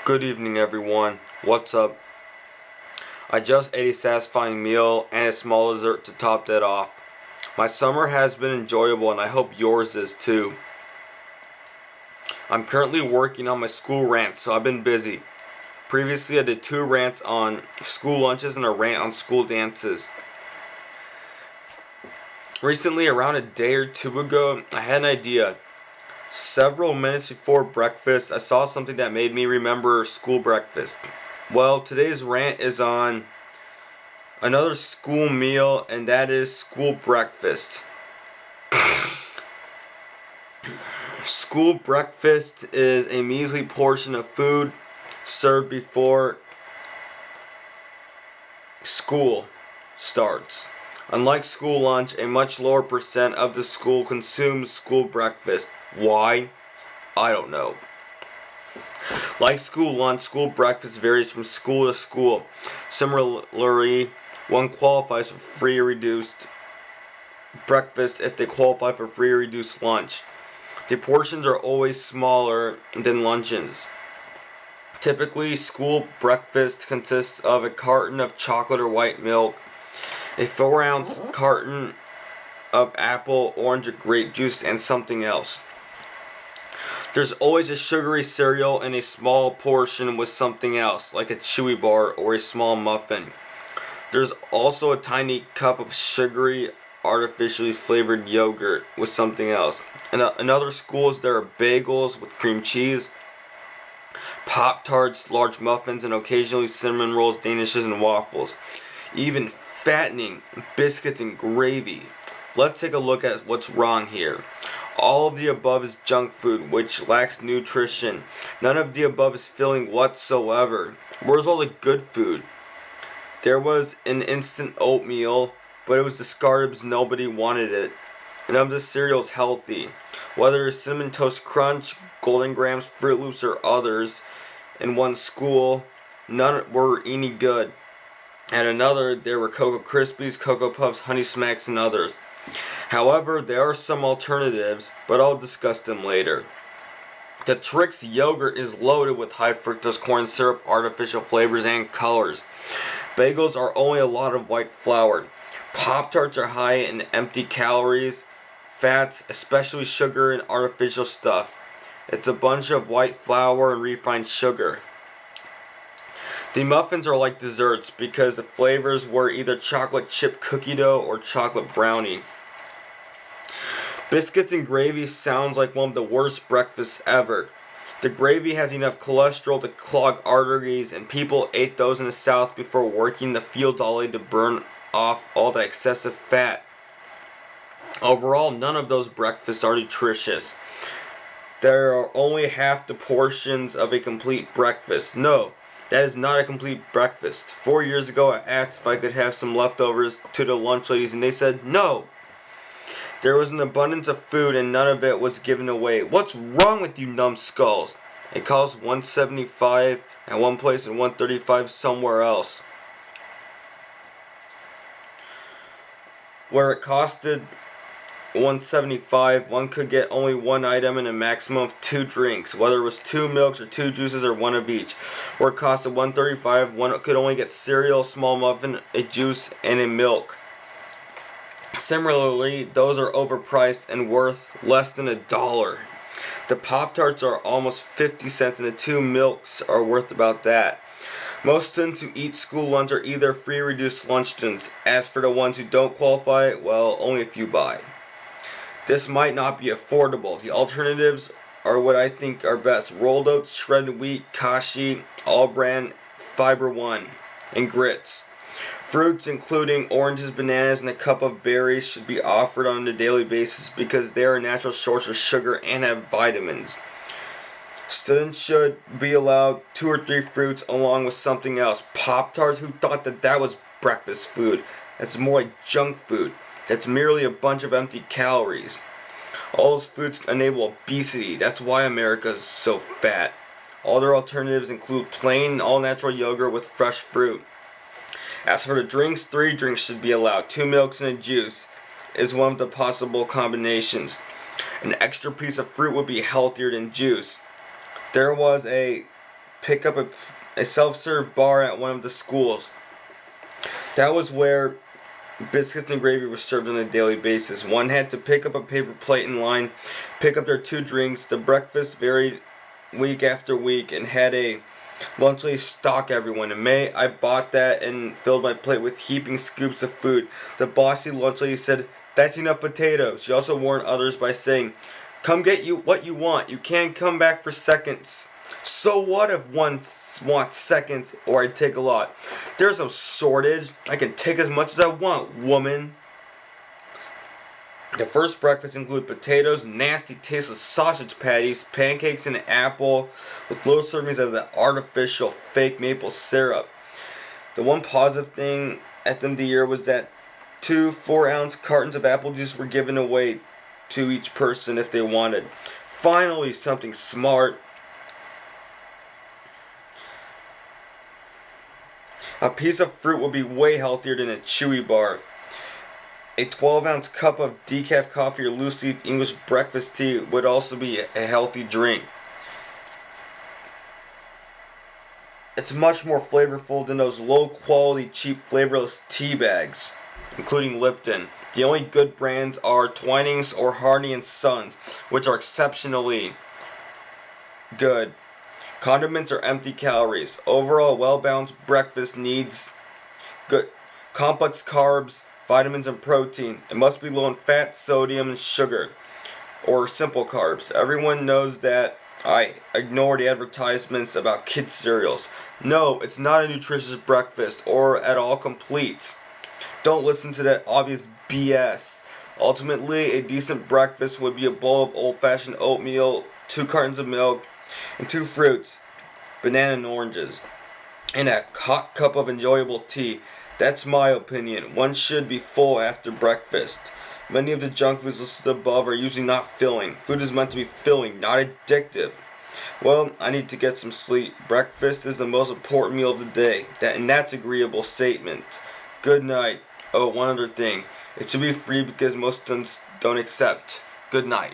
Good evening, everyone. What's up? I just ate a satisfying meal and a small dessert to top that off. My summer has been enjoyable and I hope yours is too. I'm currently working on my school rant, so I've been busy. Previously, I did 2 rants on school lunches and a rant on school dances. Recently, around a day or two ago, I had an idea. Several minutes before breakfast, I saw something that made me remember school breakfast. Well, today's rant is on another school meal, and that is school breakfast. School breakfast is a measly portion of food served before school starts. Unlike school lunch, a much lower percent of the school consumes school breakfast. Why? I don't know. Like school lunch, school breakfast varies from school to school. Similarly, one qualifies for free or reduced breakfast if they qualify for free or reduced lunch. The portions are always smaller than luncheons. Typically, school breakfast consists of a carton of chocolate or white milk, a 4-ounce carton of apple, orange, or grape juice, and something else. There's always a sugary cereal and a small portion with something else, like a chewy bar or a small muffin. There's also a tiny cup of sugary, artificially flavored yogurt with something else. In other schools, there are bagels with cream cheese, Pop-Tarts, large muffins, and occasionally cinnamon rolls, danishes, and waffles. Even fattening biscuits and gravy. Let's take a look at what's wrong here. All of the above is junk food, which lacks nutrition. None of the above is filling whatsoever. Where's all the good food? There was an instant oatmeal, but it was discarded because nobody wanted it. None of the cereal is healthy. Whether it's Cinnamon Toast Crunch, Golden Grams, Fruit Loops, or others, in one school, none were any good. At another, there were Cocoa Krispies, Cocoa Puffs, Honey Smacks, and others. However, there are some alternatives, but I'll discuss them later. The Trix yogurt is loaded with high fructose corn syrup, artificial flavors, and colors. Bagels are only a lot of white flour. Pop-Tarts are high in empty calories, fats, especially sugar and artificial stuff. It's a bunch of white flour and refined sugar. The muffins are like desserts because the flavors were either chocolate chip cookie dough or chocolate brownie. Biscuits and gravy sounds like one of the worst breakfasts ever. The gravy has enough cholesterol to clog arteries, and people ate those in the South before working the fields all day to burn off all the excessive fat. Overall, none of those breakfasts are nutritious. There are only half the portions of a complete breakfast. No, that is not a complete breakfast. 4 years ago, I asked if I could have some leftovers to the lunch ladies, and they said no. There was an abundance of food and none of it was given away. What's wrong with you numbskulls? It costs $1.75 at one place and $1.35 somewhere else. Where it costed $1.75, one could get only one item and a maximum of 2 drinks, whether it was 2 milks or 2 juices or one of each. Where it costed $1.35, one could only get cereal, a small muffin, a juice, and a milk. Similarly, those are overpriced and worth less than $1. The Pop-Tarts are almost 50 cents and the 2 milks are worth about that. Most students who eat school lunch are either free or reduced luncheons. As for the ones who don't qualify, well, only a few buy. This might not be affordable. The alternatives are what I think are best. Rolled oats, shredded wheat, kashi, all brand, Fiber One, and grits. Fruits including oranges, bananas, and a cup of berries should be offered on a daily basis because they are a natural source of sugar and have vitamins. Students should be allowed 2 or 3 fruits along with something else. Pop-Tarts, who thought that was breakfast food? That's more like junk food. That's merely a bunch of empty calories. All those foods enable obesity. That's why America is so fat. All their alternatives include plain, all-natural yogurt with fresh fruit. As for the drinks, 3 drinks should be allowed. 2 milks and a juice is one of the possible combinations. An extra piece of fruit would be healthier than juice. There was a pick up a self-serve bar at one of the schools. That was where biscuits and gravy were served on a daily basis. One had to pick up a paper plate in line, pick up their 2 drinks. The breakfast varied week after week and had a lunch lady stock everyone. In May, I bought that and filled my plate with heaping scoops of food. The bossy lunch lady said, "That's enough potatoes." She also warned others by saying, "Come get you what you want. You can't come back for seconds." So what if one wants seconds or I take a lot? There's no shortage. I can take as much as I want, woman. The first breakfast included potatoes, nasty tasteless sausage patties, pancakes, and an apple with little servings of the artificial fake maple syrup. The one positive thing at the end of the year was that 2 4-ounce cartons of apple juice were given away to each person if they wanted. Finally, something smart. A piece of fruit would be way healthier than a chewy bar. A 12-ounce cup of decaf coffee or loose leaf English breakfast tea would also be a healthy drink. It's much more flavorful than those low-quality, cheap, flavorless tea bags, including Lipton. The only good brands are Twinings or Hardy and Sons, which are exceptionally good. Condiments are empty calories. Overall, well-balanced breakfast needs good complex carbs, vitamins, and protein. It must be low in fat, sodium, and sugar, or simple carbs. Everyone knows that I ignore the advertisements about kids' cereals. No, it's not a nutritious breakfast or at all complete. Don't listen to that obvious BS. Ultimately, a decent breakfast would be a bowl of old-fashioned oatmeal, 2 cartons of milk, and 2 fruits, banana and oranges, and a hot cup of enjoyable tea. That's my opinion. One should be full after breakfast. Many of the junk foods listed above are usually not filling. Food is meant to be filling, not addictive. Well, I need to get some sleep. Breakfast is the most important meal of the day. That's agreeable statement. Good night. Oh, one other thing. It should be free because most don't accept. Good night.